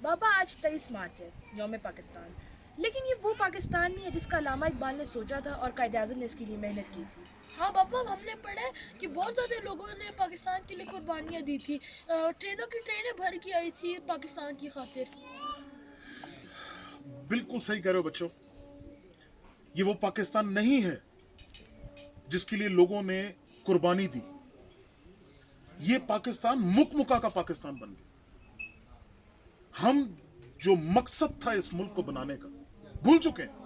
بابا آج 23 مارچ ہے، یوم پاکستان، لیکن یہ وہ پاکستان نہیں ہے جس کا علامہ اقبال نے سوچا تھا اور قائد اعظم نے اس کے لیے محنت کی تھی۔ ہاں پاپا، ہم نے پڑھا ہے کہ بہت زیادہ لوگوں نے پاکستان کے لیے قربانیاں دی تھی، ٹرینوں کی ٹرینیں بھر کے آئی تھی پاکستان کی خاطر۔ بالکل صحیح کہہ رہے ہو بچوں، یہ وہ پاکستان نہیں ہے جس کے لیے لوگوں نے قربانی دی، یہ پاکستان مکمکا کا پاکستان بن گیا۔ ہم جو مقصد تھا اس ملک کو بنانے کا بھول چکے ہیں۔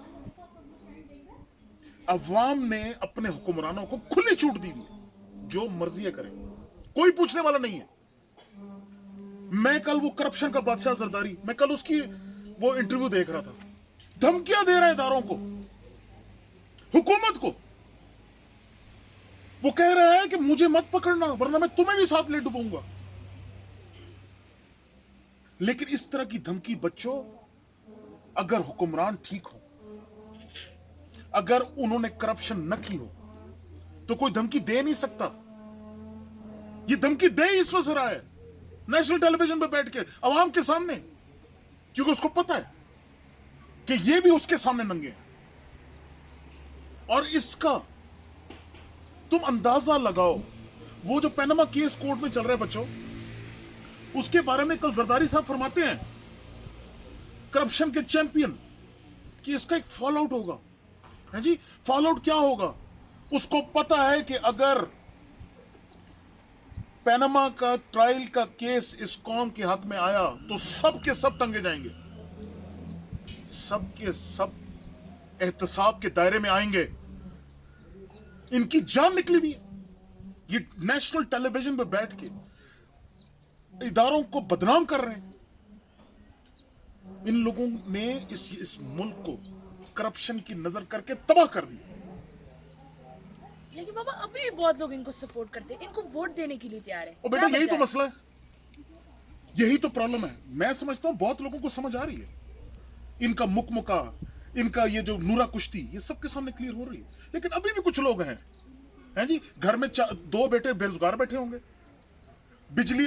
عوام نے اپنے حکمرانوں کو کھلی چھوٹ دی ہوئی، جو مرضی کریں، کوئی پوچھنے والا نہیں ہے۔ میں کل وہ کرپشن کا بادشاہ زرداری، میں کل اس کی وہ انٹرویو دیکھ رہا تھا، دھمکیاں دے رہا ہے اداروں کو، حکومت کو۔ وہ کہہ رہا ہے کہ مجھے مت پکڑنا ورنہ میں تمہیں بھی ساتھ لے ڈبوں گا۔ لیکن اس طرح کی دھمکی بچوں، اگر حکمران ٹھیک ہو، اگر انہوں نے کرپشن نہ کی ہو تو کوئی دھمکی دے نہیں سکتا۔ یہ دھمکی دے اس وجہ سے رہا ہے نیشنل ٹیلی ویژن پہ بیٹھ کے عوام کے سامنے، کیونکہ اس کو پتا ہے کہ یہ بھی اس کے سامنے ننگے ہیں۔ اور اس کا تم اندازہ لگاؤ، وہ جو پیناما کیس کورٹ میں چل رہا ہے بچوں، اس کے بارے میں کل زرداری صاحب فرماتے ہیں، کرپشن کے چیمپئن، کہ اس کا ایک فال آؤٹ ہوگا۔ ہے جی، فال آؤٹ کیا ہوگا؟ اس کو پتا ہے کہ اگر پیناما کا ٹرائل کا کیس اس قوم کے حق میں آیا تو سب کے سب ٹنگے جائیں گے، سب کے سب احتساب کے دائرے میں آئیں گے۔ ان کی جان نکلی ہوئی ہے، یہ نیشنل ٹیلی ویژن پہ بیٹھ کے اداروں کو بدنام کر رہے ہیں۔ ان لوگوں نے اس ملک کو کرپشن کی نظر کر کے تباہ کر دیا۔ لیکن بابا ابھی بھی بہت لوگ ان کو سپورٹ کرتے ہیں، ان کو ووٹ دینے کے لیے تیار ہیں۔ اور بیٹا یہی تو مسئلہ ہے، یہی تو پرابلم ہے۔ میں سمجھتا ہوں بہت لوگوں کو سمجھ آ رہی ہے، ان کا مکمکا، ان کا یہ جو نورا کشتی، یہ سب کے سامنے کلیئر ہو رہی ہے۔ لیکن ابھی بھی کچھ لوگ ہیں جی، گھر میں 2 بیٹے بے روزگار بیٹھے ہوں گے، بجلی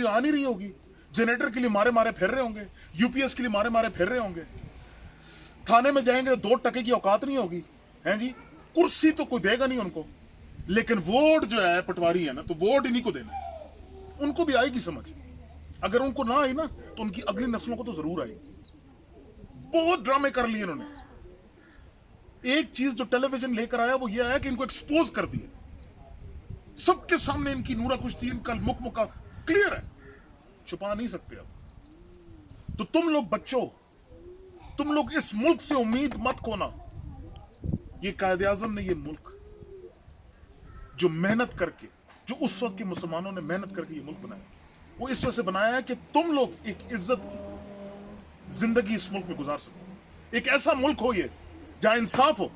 آ نہیں رہی ہوگی، جنریٹر کے لیے مارے مارے پھر رہے ہوں گے، یو پی ایس کے لیے مارے مارے پھر رہے ہوں گے، تھانے میں جائیں گے 2 ٹکے کی اوقات نہیں ہوگی، ہیں جی، کرسی تو کوئی دے گا نہیں ان کو، لیکن ووٹ جو ہے پٹواری ہے نا، تو ووٹ انہیں کو دینا ہے۔ ان کو بھی آئے گی سمجھ، اگر ان کو نہ آئی نا تو ان کی اگلی نسلوں کو تو ضرور آئے گی۔ بہت ڈرامے کر لیے انہوں نے۔ ایک چیز جو ٹیلی ویژن لے کر آیا وہ یہ آیا کہ ان کو ایکسپوز کر دیا، سب کے سامنے ان کی نورا کشتی، ان کا مکمکا کلیئر ہے، چھپا نہیں سکتے اب۔ تو تم لوگ بچوں، تم لوگ اس ملک سے امید مت کھونا۔ یہ قائد اعظم نے یہ ملک جو محنت کر کے، جو اس وقت کے مسلمانوں نے محنت کر کے یہ ملک بنایا، وہ اس وجہ سے بنایا ہے کہ تم لوگ ایک عزت کی زندگی اس ملک میں گزار سکو۔ ایک ایسا ملک ہو یہ جہاں انصاف ہو،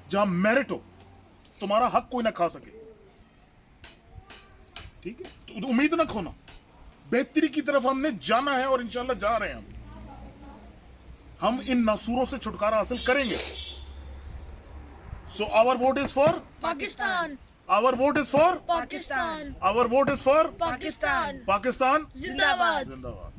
جہاں میرٹ ہو، تمہارا حق کوئی نہ کھا سکے۔ ٹھیک ہے، تو امید نہ کھونا، بہتری کی طرف ہم نے جانا ہے اور انشاءاللہ جا رہے ہیں۔ ہم ان ناسوروں سے چھٹکارا حاصل کریں گے۔ So our vote is for Pakistan, our vote is for Pakistan, our vote is for Pakistan, Pakistan زندہ باد۔ زندہ باد۔